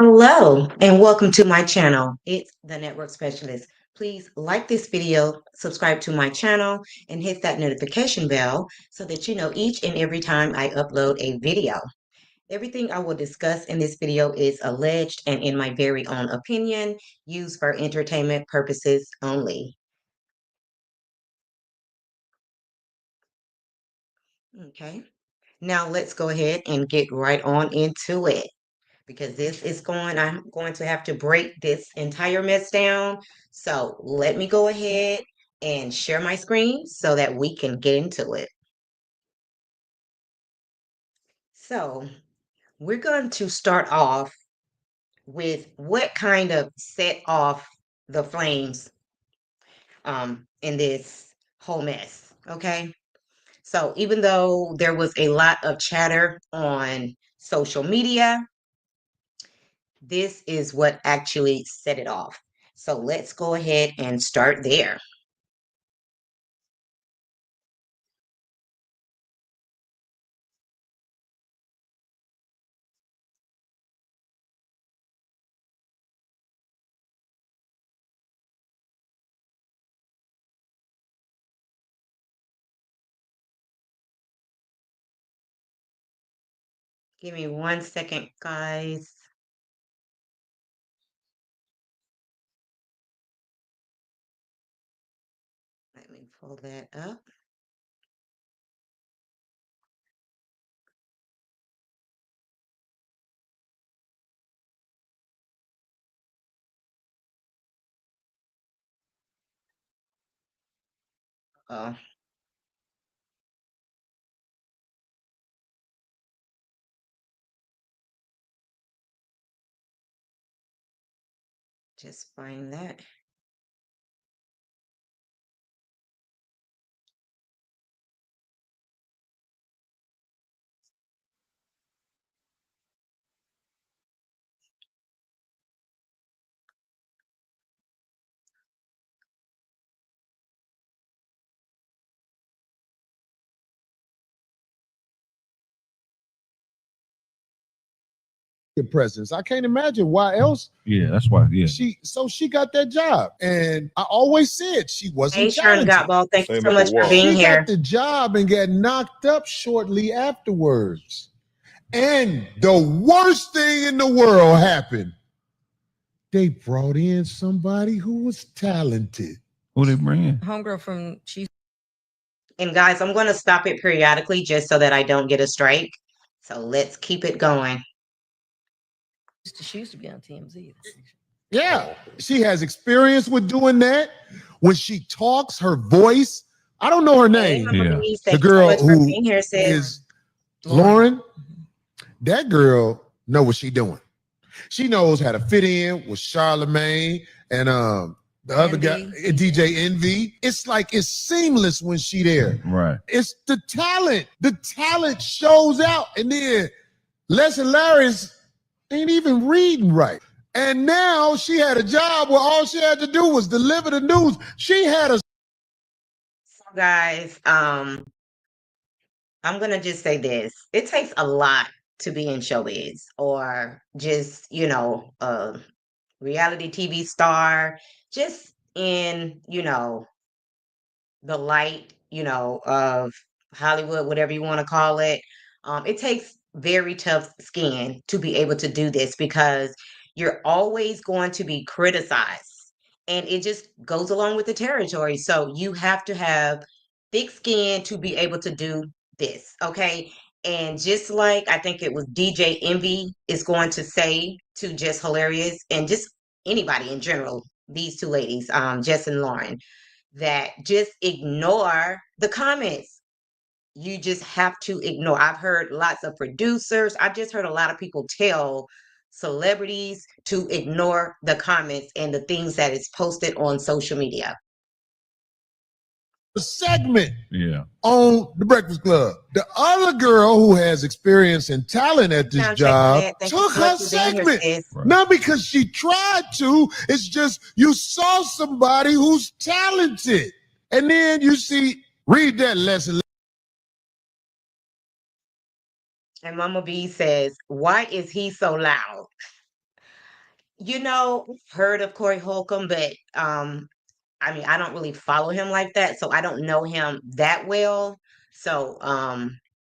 Hello and welcome to my channel. It's the Network Specialist. Please like this video, subscribe to my channel, and hit that notification bell so that you know each and every time I upload a video. Everything I will discuss in this video is alleged and in my very own opinion, used for entertainment purposes only. Okay, now let's go ahead and get right on into it, because I'm going to have to break this entire mess down. So let me go ahead and share my screen so that we can get into it. So we're going to start off with what kind of set off the flames in this whole mess. Okay. So even though there was a lot of chatter on social media, this is what actually set it off. So let's go ahead and start there. Give me 1 second, guys. Let me pull that up. Oh, just find that. Your presence. I can't imagine why else. Yeah, that's why. Yeah. She got that job. And I always said she wasn't Hey, Sharon talented. Gotball, thank you Same so up much with for Walt. being She here. got the job and got knocked up shortly afterwards. And the worst thing in the world happened. They brought in somebody who was talented. Who they bring in? Homegirl from she And guys, I'm going to stop it periodically just so that I don't get a strike. So let's keep it going. used to be on TMZ. Yeah, she has experience with doing that. When she talks, her voice, I don't know her Hey, name. Mama Yeah. Bees, The thank you so girl much for who being here, sis. is Loren, that girl know what she doing. She knows how to fit in with Charlemagne and the other guy, DJ Envy. It's like it's seamless when she there. Right. It's the talent. The talent shows out. And then Les and Larry's ain't even reading right. And now she had a job where all she had to do was deliver the news. She had a So guys, I'm going to just say this. It takes a lot to be in showbiz, or just, a reality TV star, just in, the light, of Hollywood, whatever you want to call it. It takes very tough skin to be able to do this, because you're always going to be criticized, and it just goes along with the territory. So you have to have thick skin to be able to do this. Okay. And just like I think it was DJ Envy is going to say to Just Hilarious, and just anybody in general, these two ladies, Jess and Loren, that just ignore the comments. You just have to ignore. I've heard lots of producers, I've just heard a lot of people tell celebrities to ignore the comments and the things that is posted on social media. segment Yeah. on the Breakfast Club. The other girl who has experience and talent at this Sound check, job Lynette. Thank you took so her much for being here, segment. sis. Right. Not because she tried to, it's just you saw somebody who's talented. And then you see, read that lesson. And Mama B says, why is he so loud? Heard of Corey Holcomb, but I mean, I don't really follow him like that, so I don't know him that well. So,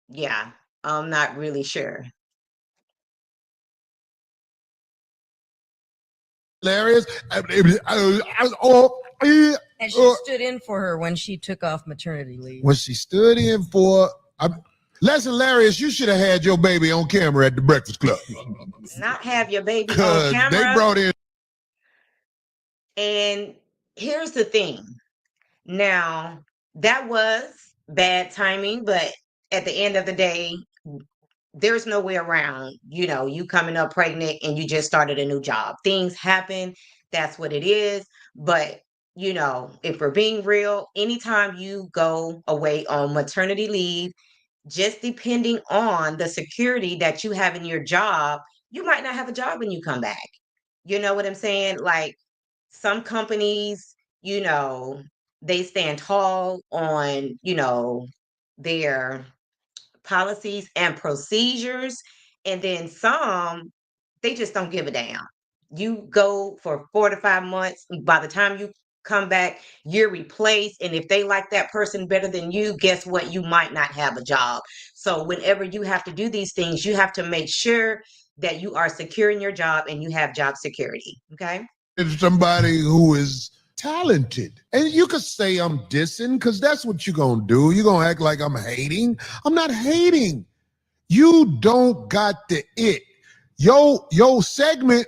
yeah, I'm not really sure. Hilarious. And she stood in for her when she took off maternity leave. When she stood in for Les Hilarious, you should have had your baby on camera at the Breakfast Club. Not have your baby on Because they camera. brought in. And here's the thing. Now, that was bad timing, but at the end of the day, there's no way around, you coming up pregnant and you just started a new job. Things happen. That's what it is. But, if we're being real, anytime you go away on maternity leave, just depending on the security that you have in your job, you might not have a job when you come back. You know what I'm saying? Like some companies, they stand tall on, their policies and procedures. And then some, they just don't give a damn. You go for 4 to 5 months. By the time you come back, you're replaced. And if they like that person better than you, guess what? You might not have a job. So whenever you have to do these things, you have to make sure that you are secure in your job and you have job security. Okay. It's somebody who is talented. And you could say I'm dissing because that's what you're going to do. You're going to act like I'm hating. I'm not hating. You don't got the it. Your segment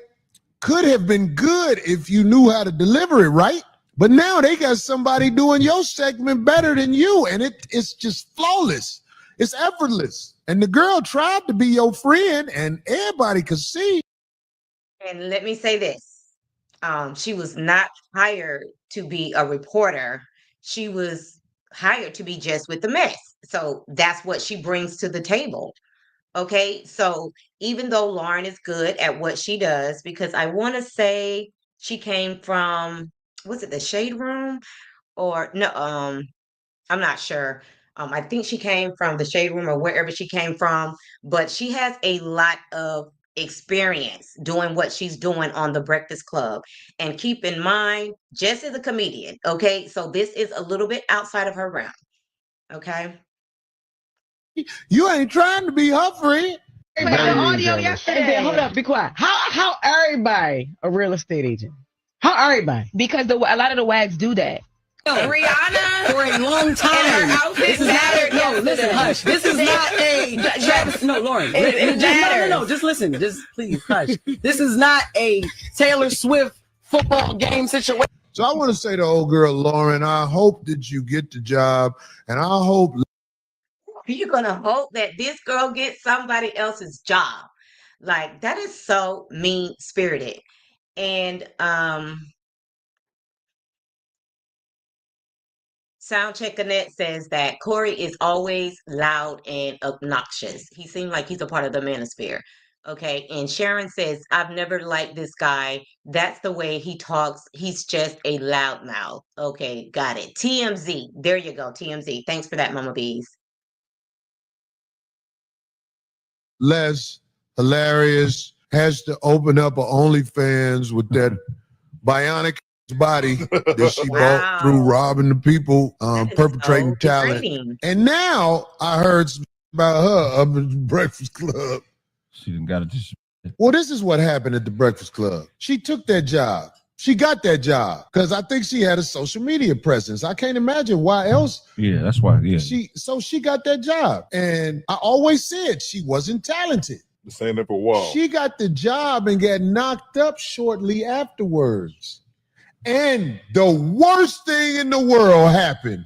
could have been good if you knew how to deliver it right. But now they got somebody doing your segment better than you, and it's just flawless. It's effortless. And the girl tried to be your friend, and everybody could see. And let me say this. She was not hired to be a reporter. She was hired to be just with the mess. So that's what she brings to the table. Okay. So even though Lauren is good at what she does, because I want to say she came from, was it the Shade Room or no? I'm not sure. I think she came from the Shade Room or wherever she came from, but she has a lot of experience doing what she's doing on the Breakfast Club. And keep in mind, Jess is a comedian. Okay. So this is a little bit outside of her realm. Okay. You ain't trying to be her friend. The audio yesterday. And then, hold up, be quiet. How everybody a real estate agent? How everybody? Because a lot of the wags do that. Rihanna for a long time. This is not no. Listen, hush. This is not a Travis. No, Loren. No. Just listen. Just please hush. This is not a Taylor Swift football game situation. So I want to say to old girl Loren, I hope that you get the job, and I hope You're going to hope that this girl gets somebody else's job. Like that is so mean spirited. And Soundcheck Annette says that Corey is always loud and obnoxious. He seems like he's a part of the manosphere. Okay. And Sharon says, I've never liked this guy. That's the way he talks. He's just a loudmouth. Okay. Got it. TMZ. There you go. TMZ. Thanks for that, Mama Bees. Les Hilarious has to open up a OnlyFans with that bionic body that she bought through robbing the people, perpetrating so talent. degrading. And now I heard about her up at the Breakfast Club. She didn't got it. Well, this is what happened at the Breakfast Club. She took that job. She got that job because I think she had a social media presence. I can't imagine why else. Yeah, that's why. Yeah. She got that job. And I always said she wasn't talented. Been saying that for a while. She got the job and got knocked up shortly afterwards. And the worst thing in the world happened.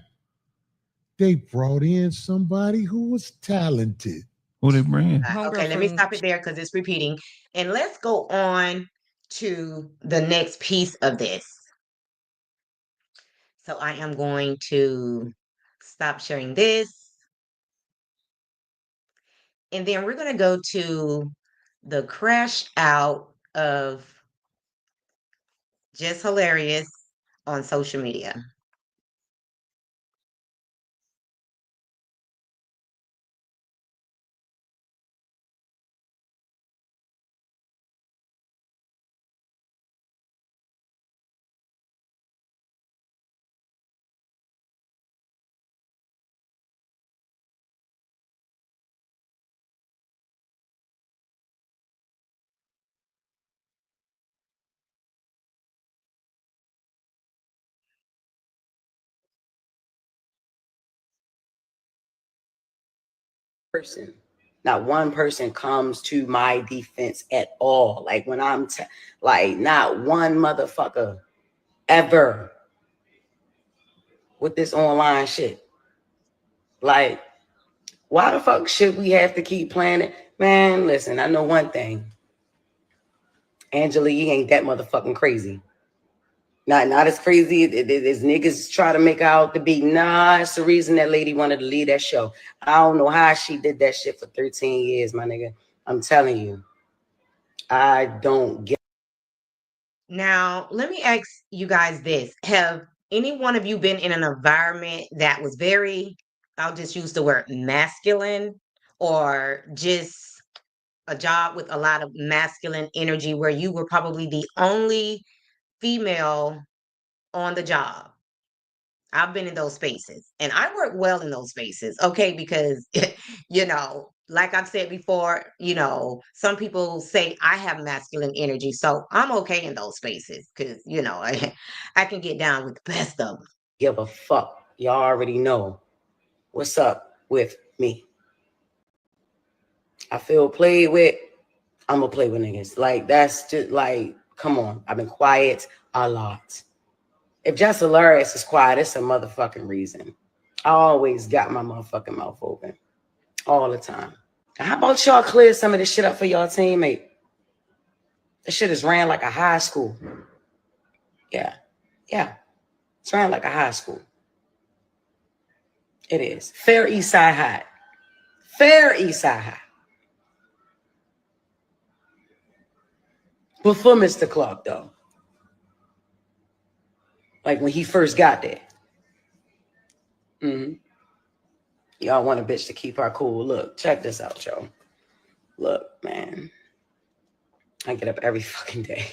They brought in somebody who was talented. Who they bring in? Okay, let me stop it there because it's repeating. And let's go on to the next piece of this. So I am going to stop sharing this. And then we're going to go to the crash out of Just Hilarious on social media. person. Not one person comes to my defense at all. Like when I'm like not one motherfucker ever with this online shit. Like, why the fuck should we have to keep playing it? Man, listen, I know one thing. Angela Yee ain't that motherfucking crazy. Not as crazy as niggas try to make out to be. Nah, it's the reason that lady wanted to leave that show. I don't know how she did that shit for 13 years, my nigga. I'm telling you. I don't get. Now, let me ask you guys this. Have any one of you been in an environment that was very, I'll just use the word masculine, or just a job with a lot of masculine energy where you were probably the only female on the job? I've been in those spaces and I work well in those spaces. Okay. Because, like I've said before, some people say I have masculine energy. So I'm okay in those spaces because, I can get down with the best of them. Give a fuck. Y'all already know what's up with me. I feel played with. I'm going to play with niggas. Like, that's just like, come on. I've been quiet a lot. If Jess Hilarious is quiet, it's a motherfucking reason. I always got my motherfucking mouth open. All the time. How about y'all clear some of this shit up for y'all teammate? This shit is ran like a high school. Yeah. It's ran like a high school. It is. Fair East Side High. Fair East Side High. Before Mr. Clark, though. Like when he first got there. Y'all want a bitch to keep her cool. Look, check this out, y'all. Look, man. I get up every fucking day.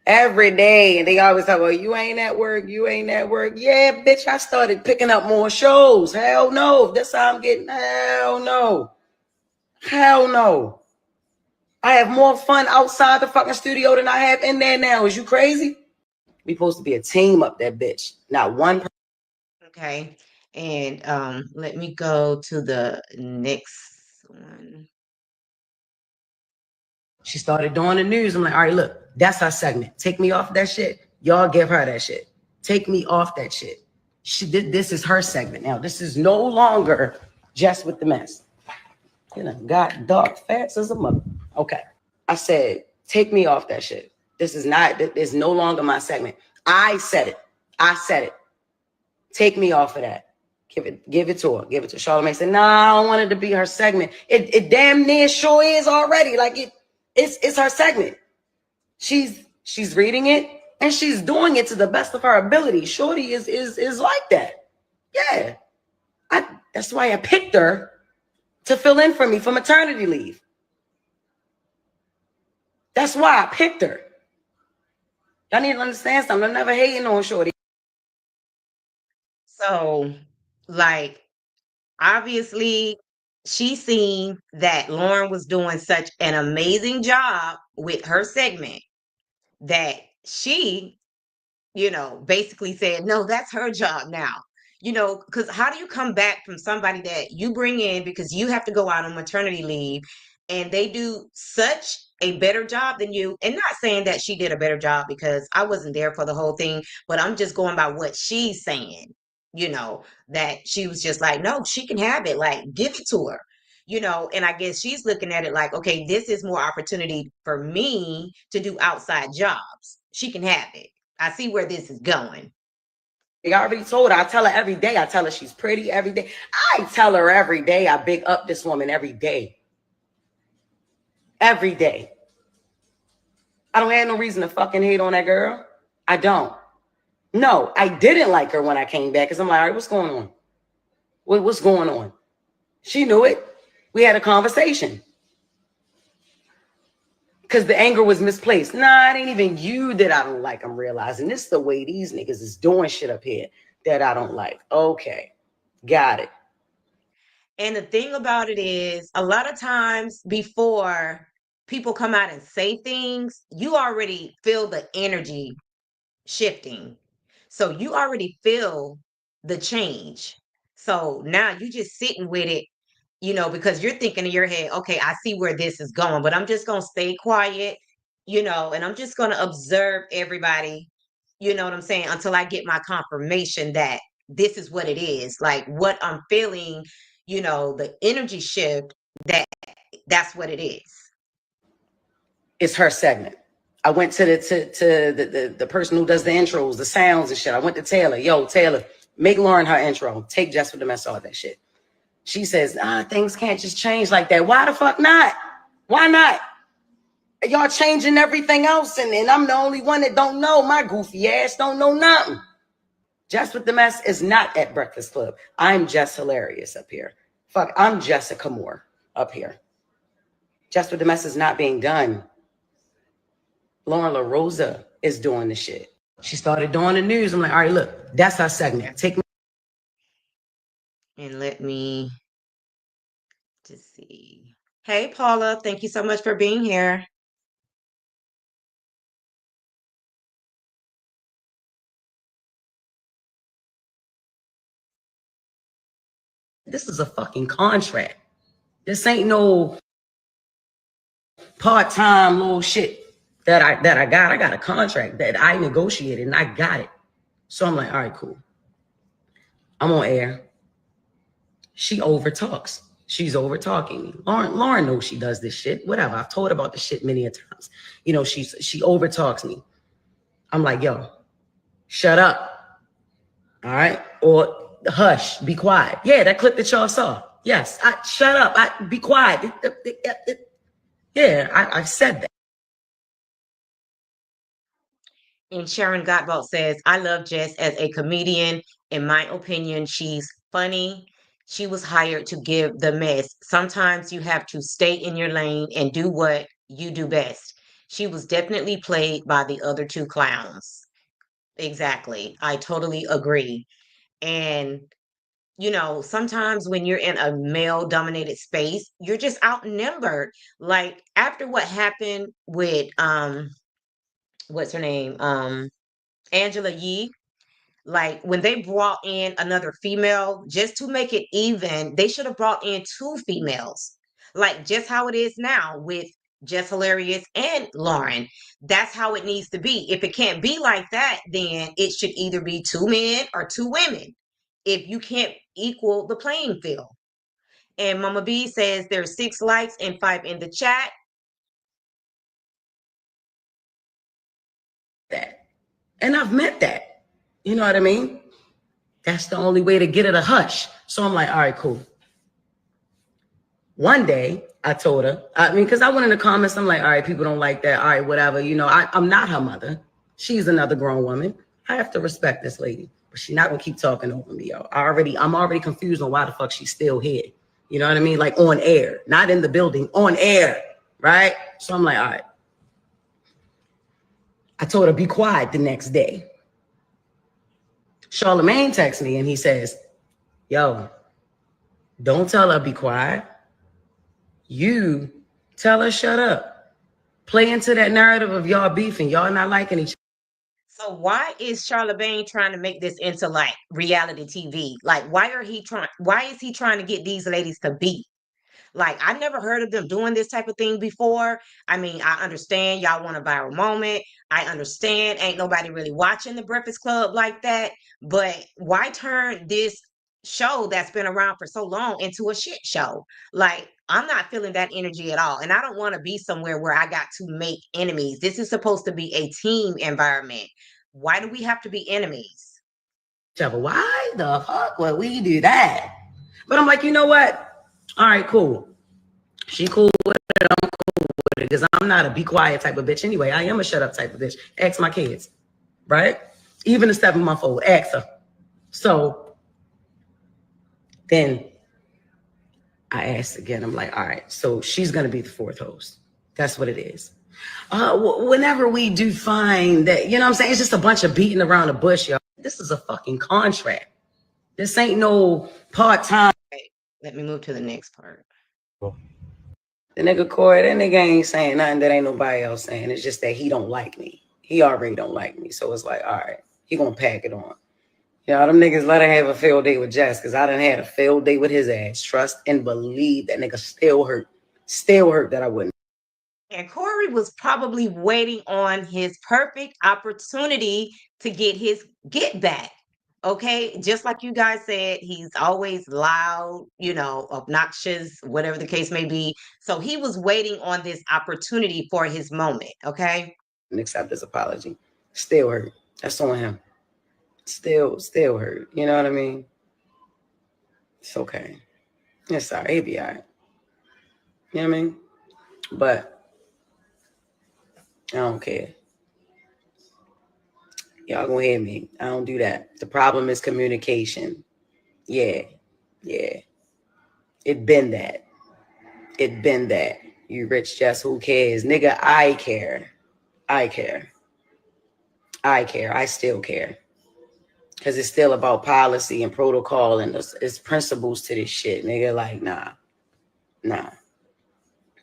Every day. And they always talk about, you ain't at work. You ain't at work. Yeah, bitch, I started picking up more shows. Hell no. That's how I'm getting. Hell no. Hell no. I have more fun outside the fucking studio than I have in there now. Is you crazy? We supposed to be a team up that bitch. Not one person. Okay. And let me go to the next one. She started doing the news. I'm like, all right, look, that's our segment. Take me off that shit. Y'all give her that shit. Take me off that shit. This is her segment now. This is no longer Jess with the mess. Got dark fats as a mother. Okay. I said, take me off that shit. This is no longer my segment. I said it. Take me off of that. Give it to her. Give it to her. Charlamagne said, nah, I don't want it to be her segment. It damn near sure is already. Like it's her segment. She's reading it and she's doing it to the best of her ability. Shorty is like that. Yeah. That's why I picked her to fill in for me for maternity leave. That's why I picked her. Y'all need to understand something. I'm never hating on Shorty. So, like, obviously, she seen that Loren was doing such an amazing job with her segment that she, basically said, no, that's her job now. Because how do you come back from somebody that you bring in because you have to go out on maternity leave and they do such a better job than you? And not saying that she did a better job because I wasn't there for the whole thing, but I'm just going by what she's saying, that she was just like, no, she can have it. Like, give it to her. And I guess she's looking at it like, okay, this is more opportunity for me to do outside jobs. She can have it. I see where this is going. I already told her. I tell her every day. I tell her she's pretty every day. I tell her every day. I big up this woman every day. Every day. I don't have no reason to fucking hate on that girl. I don't. No, I didn't like her when I came back because I'm like, all right, what's going on? What's going on? She knew it. We had a conversation. Because the anger was misplaced. Nah, it ain't even you that I don't like. I'm realizing this is the way these niggas is doing shit up here that I don't like. Okay, got it. And the thing about it is, a lot of times before people come out and say things, you already feel the energy shifting. So you already feel the change. So now you just sitting with it you know, because you're thinking in your head, okay, I see where this is going, but I'm just going to stay quiet, you know, and I'm just going to observe everybody, you know what I'm saying, until I get my confirmation that this is what it is. Like what I'm feeling, you know, the energy shift, that's what it is. It's her segment. I went to the person who does the intros, the sounds and shit. I went to Taylor. Yo, Taylor, make Loren her intro. Take Jess with the mess, all that shit. She says, things can't just change like that. Why the fuck not? Why not? Y'all changing everything else, and I'm the only one that don't know. My goofy ass don't know nothing. Jess with the mess is not at Breakfast Club. I'm Jess Hilarious up here. Fuck, I'm Jessica Moore up here. Jess with the mess is not being done. Lauren Lorosa is doing the shit. She started doing the news. I'm like, all right, look, that's our segment. Take me. And let me just see. Hey, Paula, thank you so much for being here. This is a fucking contract. This ain't no part-time little shit that I got. I got a contract that I negotiated and I got it. So I'm like, all right, cool. I'm on air. She overtalks. She's overtalking me. Loren knows she does this shit. Whatever. I've told her about this shit many a times. You know, she overtalks me. I'm like, yo, shut up. All right. Or hush, be quiet. Yeah, that clip that y'all saw. Yes. Shut up. Be quiet. Yeah, I've said that. And Sharon Gottwald says, I love Jess as a comedian. In my opinion, she's funny. She was hired to give the mess. Sometimes you have to stay in your lane and do what you do best. She was definitely played by the other two clowns. Exactly. I totally agree. And, you know, sometimes when you're in a male dominated space, you're just outnumbered. Like after what happened with, what's her name? Angela Yee, like when they brought in another female just to make it even, they should have brought in two females, like just how it is now with Jess Hilarious and Loren. That's how it needs to be. If it can't be like that, then it should either be two men or two women if you can't equal the playing field. And Mama B says there's 6 likes and 5 in the chat. That. And I've meant that. You know what I mean? That's the only way to get it a hush. So I'm like, all right, cool. One day I told her, because I went in the comments, I'm like, all right, people don't like that. All right, whatever. You know, I'm not her mother. She's another grown woman. I have to respect this lady, but she's not gonna keep talking over me, yo. I'm already confused on why the fuck she's still here. You know what I mean? Like on air, not in the building, on air, right? So I'm like, all right. I told her, be quiet the next day. Charlemagne texts me and he says, yo, don't tell her be quiet. You tell her shut up. Play into that narrative of y'all beefing, y'all not liking each other. So why is Charlemagne trying to make this into like reality TV? Like why is he trying to get these ladies to beef? Like, I never heard of them doing this type of thing before. I mean, I understand y'all want a viral moment. I understand ain't nobody really watching the Breakfast Club like that. But why turn this show that's been around for so long into a shit show? Like, I'm not feeling that energy at all. And I don't want to be somewhere where I got to make enemies. This is supposed to be a team environment. Why do we have to be enemies? Why the fuck would we do that? But I'm like, you know what? All right, cool. She cool with it. I'm cool with it because I'm not a be quiet type of bitch anyway. I am a shut up type of bitch. Ask my kids, right? Even a 7-month-old, ask her. So then I asked again. I'm like, all right, so she's going to be the 4th host. That's what it is. Whenever we do find that, you know what I'm saying? It's just a bunch of beating around the bush, y'all. This is a fucking contract. This ain't no part-time. Let me move to the next part. The nigga Corey, that nigga ain't saying nothing that ain't nobody else saying. It's just that he don't like me. He already don't like me. So it's like, all right, he gonna pack it on. Y'all, them niggas let her have a failed date with Jess, because I done had a failed date with his ass. Trust and believe that nigga still hurt. Still hurt that I wouldn't. And Corey was probably waiting on his perfect opportunity to get his get back. Okay, just like you guys said, he's always loud, obnoxious, whatever the case may be. So he was waiting on this opportunity for his moment. Okay, and accept his apology. Still hurt. That's on him. Still hurt. You know what I mean? It's okay. It's all right. It'll be all right. You know what I mean? But I don't care. Y'all gonna hear me. I don't do that. The problem is communication. Yeah. It been that. You rich Jess, who cares? Nigga, I care. I still care. Because it's still about policy and protocol and it's principles to this shit. Nigga, like, nah.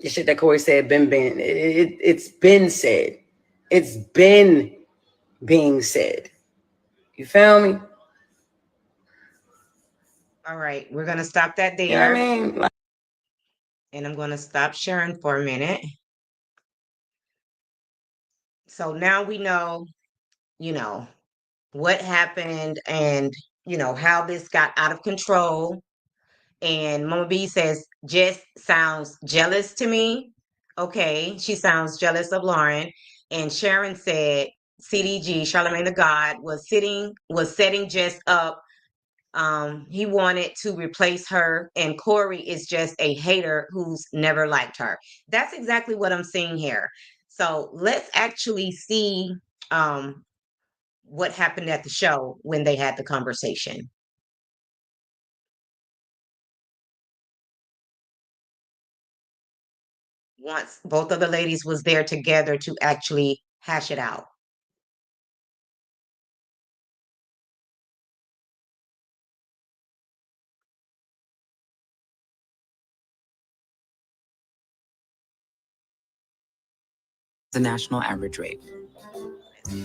The shit that Corey said, it's been said. It's been being said. You feel me? all right, we're gonna stop that there. You know what I mean? And I'm gonna stop sharing for a minute. So now we know, what happened and, how this got out of control. And Mama B says, Jess sounds jealous to me. Okay, she sounds jealous of Loren. And Sharon said, CDG, Charlamagne the God, was setting Jess up. He wanted to replace her, and Corey is just a hater who's never liked her. That's exactly what I'm seeing here. So let's actually see what happened at the show when they had the conversation. Once both of the ladies was there together to actually hash it out. The national average rate.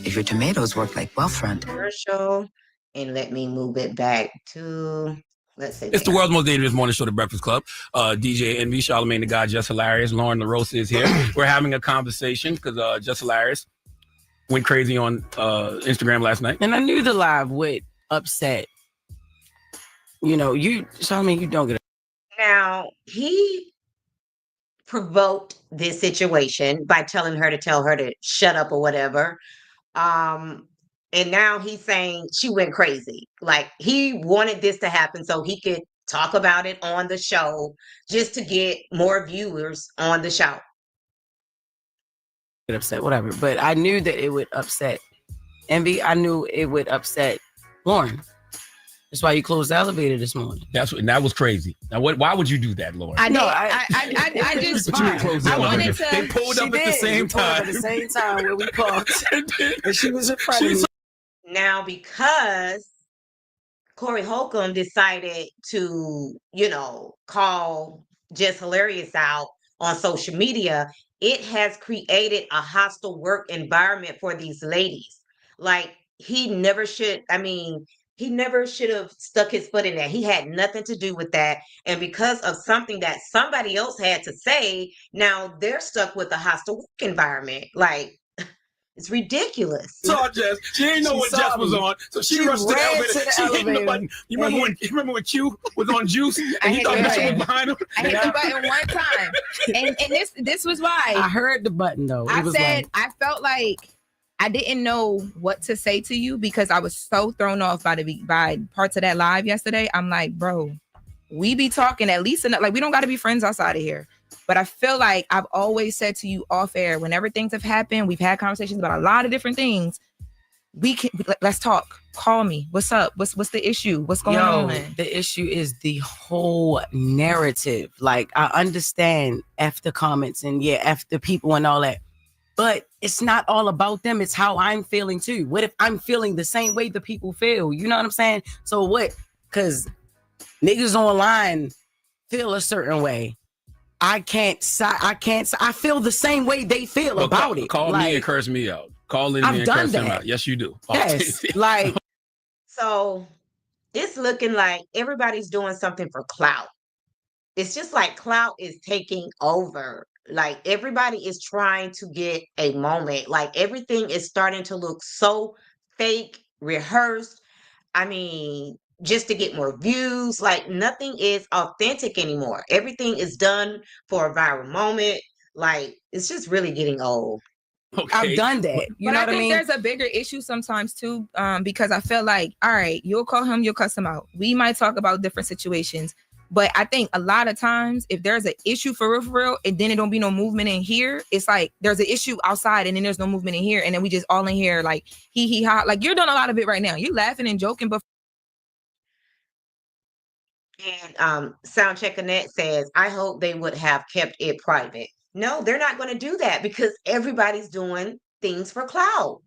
If your tomatoes work like Wealthfront. Commercial, and let me move it back to, let's say. It's the world's most dangerous morning show, The Breakfast Club. DJ Envy, Charlamagne the God, Jess Hilarious, Loren Lorosa is here. We're having a conversation because Jess Hilarious went crazy on Instagram last night. And I knew the live would upset. Charlamagne, you don't get it. Now, he provoked this situation by telling her to tell her to shut up or whatever. And now he's saying she went crazy. Like, he wanted this to happen so he could talk about it on the show just to get more viewers on the show. Get upset, whatever. But I knew that it would upset Envy. I knew it would upset Loren. That's why you closed the elevator this morning. That was crazy. Now, why would you do that, Loren? I just I wanted to. They pulled up at the same time. At the same time when we parked, and she was in front of me. Now, because Corey Holcomb decided to, call Jess Hilarious out on social media, it has created a hostile work environment for these ladies. Like, he never should have stuck his foot in that. He had nothing to do with that. And because of something that somebody else had to say, now they're stuck with a hostile work environment. Like, it's ridiculous. Saw Jess. She didn't know what Jess was on, so she rushed to the elevator. She hit the button. You remember when Q was on Juice and he thought Jess was behind him? I hit the button one time, and this was why I heard the button though. I felt like I didn't know what to say to you because I was so thrown off by parts of that live yesterday. I'm like, bro, we be talking at least enough. Like, we don't got to be friends outside of here. But I feel like I've always said to you off air, whenever things have happened, we've had conversations about a lot of different things. Let's talk. Call me. What's up? What's the issue? What's going on? The issue is the whole narrative. Like, I understand F the comments and F the people and all that. But it's not all about them. It's how I'm feeling too. What if I'm feeling the same way the people feel? You know what I'm saying? So what? Because niggas online feel a certain way. I feel the same way they feel about it. Call me and curse me out. Call in and curse him out. Yes, you do. Yes. Like, So it's looking like everybody's doing something for clout. It's just like clout is taking over. Like everybody is trying to get a moment. Like everything is starting to look so fake, rehearsed. I mean, just to get more views. Like nothing is authentic anymore. Everything is done for a viral moment. Like it's just really getting old. Okay. I've done that. You But know I what I think mean? there's a bigger issue sometimes too, because I feel like, all right, you'll call him, you'll cuss him out. We might talk about different situations, but I think a lot of times if there's an issue for real, and then it don't be no movement in here, it's like there's an issue outside and then there's no movement in here, and then we just all in here like he ha. Like you're doing a lot of it right now. You laughing and joking, but And Soundcheck Annette says, I hope they would have kept it private. No, they're not going to do that because everybody's doing things for clout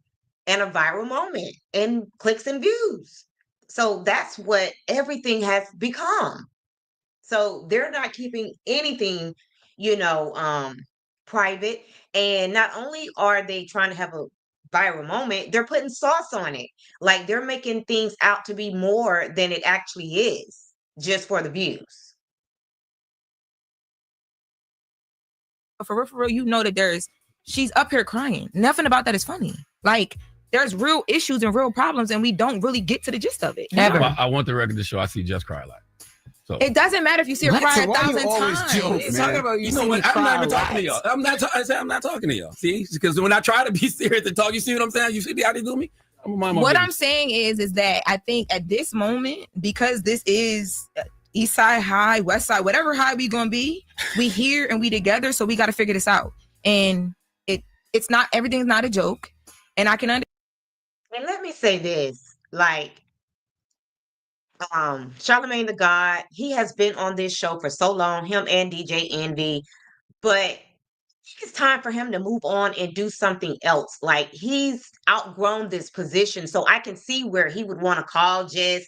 and a viral moment and clicks and views. So that's what everything has become. So they're not keeping anything, you know, private. And not only are they trying to have a viral moment, they're putting sauce on it. Like they're making things out to be more than it actually is, just for the views. for real, you know that she's up here crying. Nothing about that is funny. Like there's real issues and real problems, and we don't really get to the gist of it. Ever. I want the record to show I see Jess cry a lot. So It doesn't matter if you see her What? cry So why you 1,000 always times. joke, man? Talking about you know what? I'm not even talking to y'all. I said I'm not talking to y'all. See, because when I try to be serious and talk, you see what I'm saying? You see how they do me? What I'm saying is that I think at this moment, because this is East Side High, West Side, whatever high we gonna be, we here and we together, so we got to figure this out. And it's not, everything's not a joke, and I can understand. And let me say this, like, Charlemagne the God, he has been on this show for so long, him and DJ Envy, but it's time for him to move on and do something else. Like he's outgrown this position. So I can see where he would want to call Jess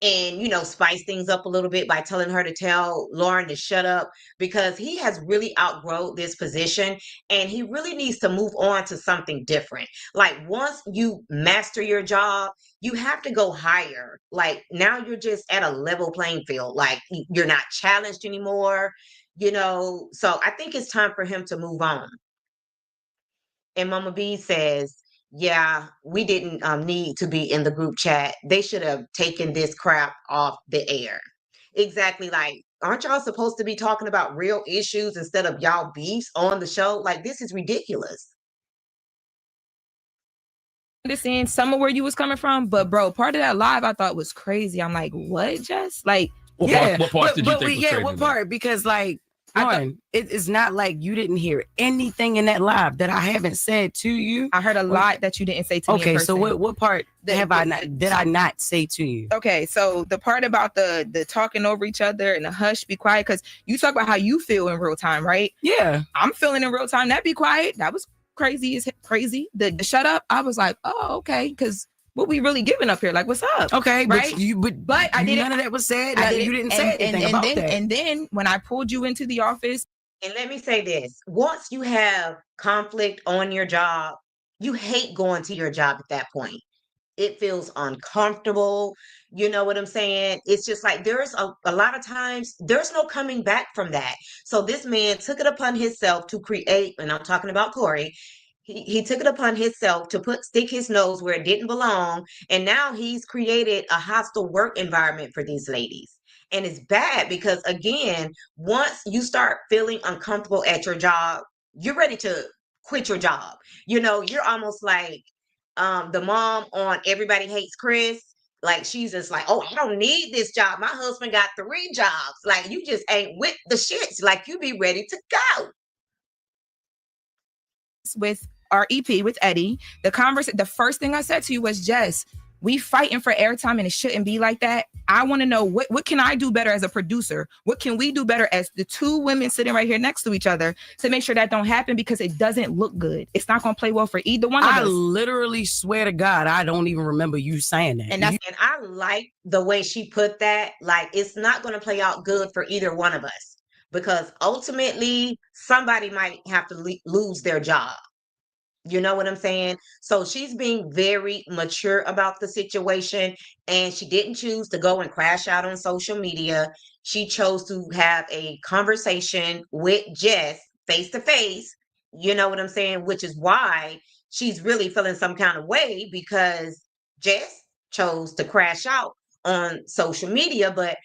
and, you know, spice things up a little bit by telling her to tell Loren to shut up because he has really outgrown this position and he really needs to move on to something different. Like once you master your job, you have to go higher. Like now you're just at a level playing field. Like you're not challenged anymore, you know. So I think it's time for him to move on. And Mama B says, yeah, we didn't need to be in the group chat. They should have taken this crap off the air. Exactly. Like, aren't y'all supposed to be talking about real issues instead of y'all beefs on the show? Like, this is ridiculous. Understand some of where you was coming from, but bro, part of that live I thought was crazy. I'm like, what, Jess? Like, what part did you think was crazy? What part? Because like, Loren, it is not like you didn't hear anything in that live that I haven't said to you. I heard a lot that you didn't say to me. Okay, so what part did I not say to you? Okay, so the part about the talking over each other and the hush, be quiet, because you talk about how you feel in real time, right? Yeah, I'm feeling in real time. That be quiet. That was crazy. Is crazy. The shut up. I was like, oh, okay, because what we really giving up here? Like, what's up? Okay, right? But I didn't. None of that was said. You didn't say anything about that. And then when I pulled you into the office, and let me say this: once you have conflict on your job, you hate going to your job at that point. It feels uncomfortable. You know what I'm saying? It's just like there's a lot of times there's no coming back from that. So this man took it upon himself to create, and I'm talking about Corey. He took it upon himself to stick his nose where it didn't belong. And now he's created a hostile work environment for these ladies. And it's bad because again, once you start feeling uncomfortable at your job, you're ready to quit your job. You know, you're almost like the mom on Everybody Hates Chris. Like she's just like, oh, I don't need this job. My husband got 3 jobs. Like you just ain't with the shits. Like you be ready to go. With our EP with Eddie, the first thing I said to you was, Jess, we fighting for airtime and it shouldn't be like that. I want to know what can I do better as a producer? What can we do better as the 2 women sitting right here next to each other to make sure that don't happen, because it doesn't look good. It's not going to play well for either one of us. I literally swear to God, I don't even remember you saying that. And I like the way she put that. Like it's not going to play out good for either one of us because ultimately somebody might have to lose their job. You know what I'm saying? So she's being very mature about the situation, and she didn't choose to go and crash out on social media. She chose to have a conversation with Jess face to face. You know what I'm saying? Which is why she's really feeling some kind of way, because Jess chose to crash out on social media. But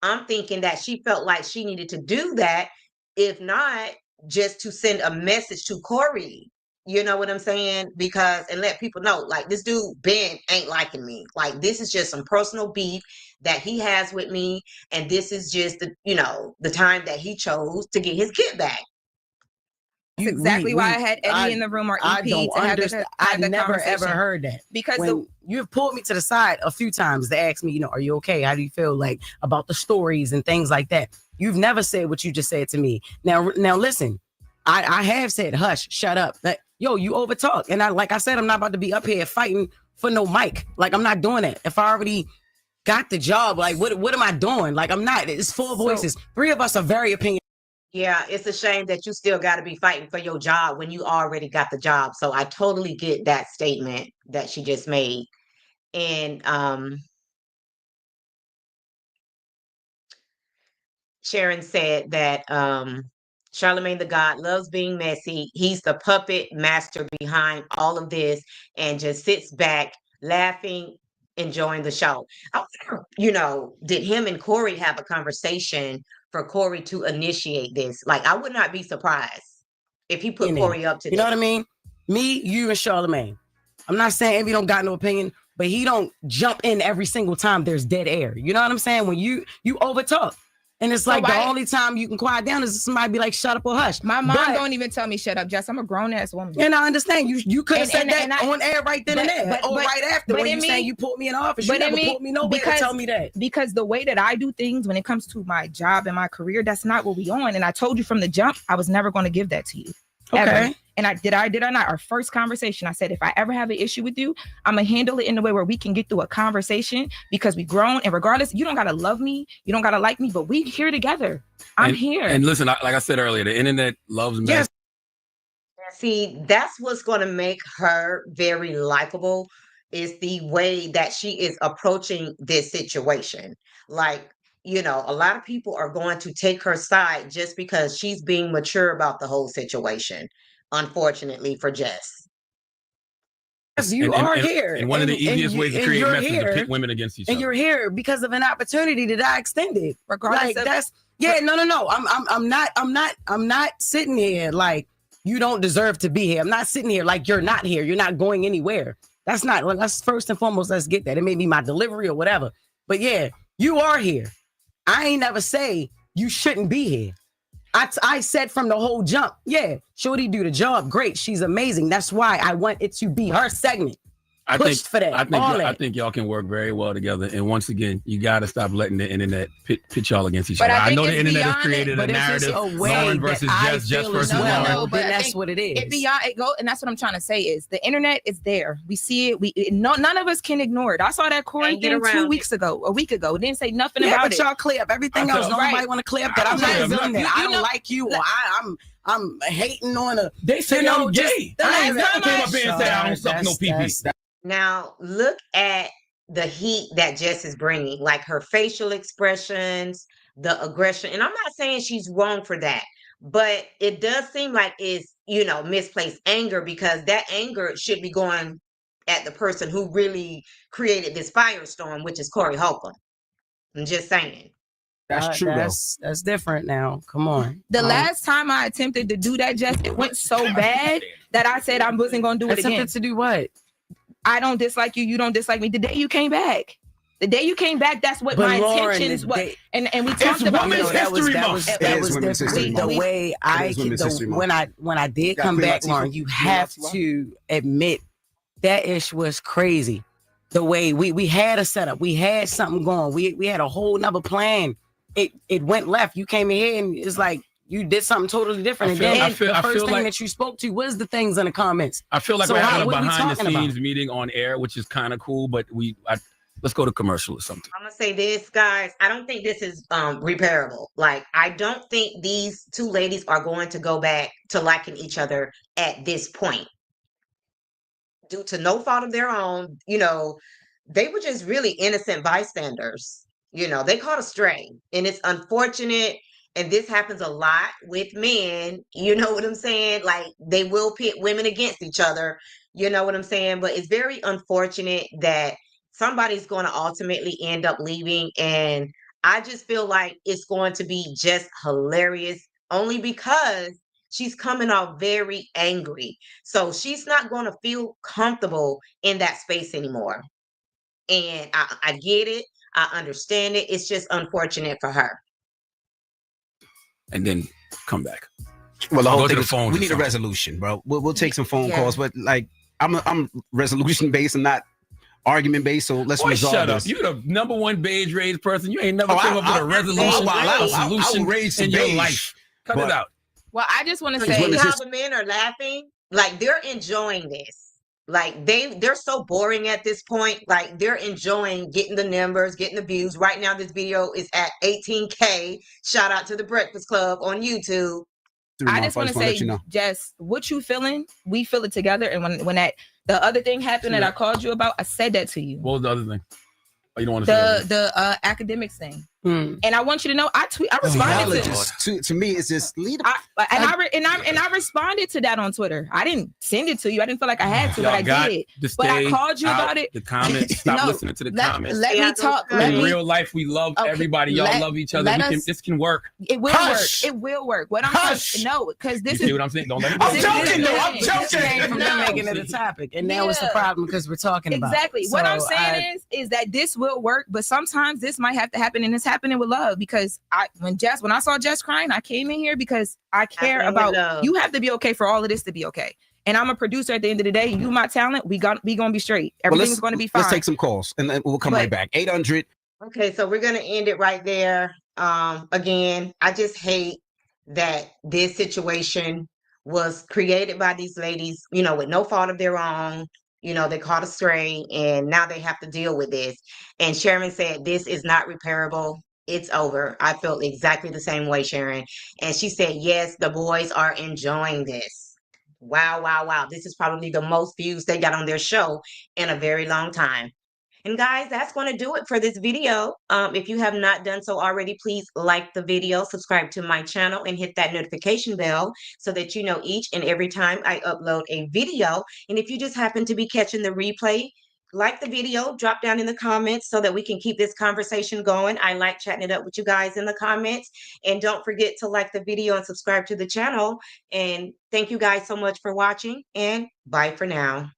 I'm thinking that she felt like she needed to do that, if not just to send a message to Corey. You know what I'm saying? Because, and let people know, like, this dude, Ben, ain't liking me. Like, this is just some personal beef that he has with me. And this is just the time that he chose to get his kid back. That's exactly why I had Eddie in the room, or EP, I don't to have understand. the, I have the never ever conversation. heard that. Because when you've pulled me to the side a few times to ask me, are you okay? How do you feel like about the stories and things like that? You've never said what you just said to me. Now listen, I have said, hush, shut up. That, you overtalk. And like I said, I'm not about to be up here fighting for no mic. Like, I'm not doing that. If I already got the job, like, what am I doing? Like, I'm not. It's four voices. Three of us are very opinionated. Yeah, it's a shame that you still got to be fighting for your job when you already got the job. So I totally get that statement that she just made. And Sharon said that Charlemagne the God loves being messy. He's the puppet master behind all of this, and just sits back laughing, enjoying the show. I wonder, did him and Corey have a conversation for Corey to initiate this? Like, I would not be surprised if he put Corey up to this. You know what I mean? Me, you, and Charlemagne. I'm not saying Envy don't got no opinion, but he don't jump in every single time there's dead air. You know what I'm saying? When you overtalk. And it's like the only time you can quiet down is somebody be like, shut up or hush. My mom don't even tell me shut up, Jess. I'm a grown ass woman. And I understand. You could have said that on air right then and there. Or right after when you saying you pulled me in the office. You never pulled me nowhere to tell me that. Because the way that I do things when it comes to my job and my career, that's not what we on. And I told you from the jump, I was never going to give that to you. Okay. Ever. And I did or not. Our first conversation, I said, if I ever have an issue with you, I'm gonna handle it in a way where we can get through a conversation, because we grown. And regardless, you don't gotta love me, you don't gotta like me, but we here together. I'm here. And listen, like I said earlier, the internet loves mess. Yes. See, that's what's going to make her very likable, is the way that she is approaching this situation. Like, a lot of people are going to take her side just because she's being mature about the whole situation. Unfortunately for Jess. Yes, you are here. And one of the easiest ways to create mess is to pit women against each other. And you're here because of an opportunity that I extended. Regardless no. I'm not sitting here like you don't deserve to be here. I'm not sitting here like you're not here. You're not going anywhere. That's first and foremost. Let's get that. It may be my delivery or whatever. But yeah, you are here. I ain't never say you shouldn't be here. I said from the whole jump, yeah, Shorty do the job. Great. She's amazing. That's why I want it to be her segment. I think y'all can work very well together. And once again, you got to stop letting the internet pit y'all against each other. I know the internet has created a narrative, Loren versus Jess versus Loren. But that's what it is. And that's what I'm trying to say is the internet is there. We see it. None of us can ignore it. I saw that Corey thing a week ago. It didn't say nothing about it. But y'all clear up everything else. Nobody want to clear up that I'm not doing that. I don't like you, or I'm hating on a. They say I'm gay. I ain't never came up here and said I don't suck no pee-pee. Now, look at the heat that Jess is bringing, like her facial expressions, the aggression. And I'm not saying she's wrong for that, but it does seem like it's, misplaced anger, because that anger should be going at the person who really created this firestorm, which is Corey Holcomb. I'm just saying. That's true. That's different now. Come on. The last time I attempted to do that, Jess, it went so bad that I said I wasn't going to do it again. Attempted to do what? I don't dislike you. You don't dislike me. The day you came back, that's what my intentions were. And we talked about it. That was different. The way when I did come back, Loren, you have to admit that ish was crazy. The way we had a setup, we had something going. We had a whole nother plan. It went left. You came in here and it's like you did something totally different. The first thing that you spoke to was the things in the comments. I feel like we're having a behind-the-scenes meeting on air, which is kind of cool, but let's go to commercial or something. I'm going to say this, guys. I don't think this is repairable. Like, I don't think these two ladies are going to go back to liking each other at this point. due to no fault of their own, they were just really innocent bystanders. They caught a stray, and it's unfortunate. And this happens a lot with men. You know what I'm saying? Like, they will pit women against each other. You know what I'm saying? But it's very unfortunate that somebody's going to ultimately end up leaving. And I just feel like it's going to be just hilarious, only because she's coming off very angry. So she's not going to feel comfortable in that space anymore. And I get it. I understand it. It's just unfortunate for her. And then come back. Well, the I'll whole go to thing the is phones we or need a something. resolution, bro. We'll take some phone Yeah. calls, but like I'm resolution based and not argument based. So let's Boy, resolve shut this. up. You're the number one beige raised person. You ain't never Oh, came up with a I'll resolution, I will solution raise some in your beige, life. Cut but- it out. Well, I just want to So say, you see women how just- the men are laughing? Like, they're enjoying this. Like, they're so boring at this point. Like, they're enjoying getting the numbers, getting the views. Right now, this video is at 18K. Shout out to the Breakfast Club on YouTube. I just want to say, let you know. Jess, what you feeling, we feel it together. And when the other thing happened that I called you about, I said that to you. What was the other thing? Oh, you don't want to say that? The academics thing. And I want you to know, I responded to me, it's just lead. I responded to that on Twitter. I didn't send it to you. I didn't feel like I had to, Y'all but I got did. to But I stay called you out about it. The comments. Stop listening to the comments. Let me talk. In real life, we love everybody. Y'all love each other. This can work. It will work. It will work. What I'm saying, no, because this You see what I'm saying? Don't let it I'm go. joking, though. I'm This came joking. from them making it a topic, and now it's the Yeah. problem because we're talking about exactly. it. What I'm So saying is that this will work, but sometimes this might have to happen, and it's happening with love. Because when I saw Jess crying, I came in here because I care Happening with about love. you. Have to be okay for all of this to be okay. And I'm a producer at the end of the day. You my talent. We gonna be straight. Everything's gonna be fine. Let's take some calls and then we'll come right back. 800. Okay, so we're gonna end it right there. Again, I just hate that this situation was created by these ladies, with no fault of their own. They caught a stray, and now they have to deal with this. And Sharon said, this is not repairable. It's over. I felt exactly the same way, Sharon. And she said, yes, the boys are enjoying this. Wow, wow, wow. This is probably the most views they got on their show in a very long time. And guys, that's going to do it for this video. If you have not done so already, please like the video, subscribe to my channel, and hit that notification bell so that you know each and every time I upload a video. And if you just happen to be catching the replay, like the video, drop down in the comments so that we can keep this conversation going. I like chatting it up with you guys in the comments. And don't forget to like the video and subscribe to the channel. And thank you guys so much for watching, and bye for now.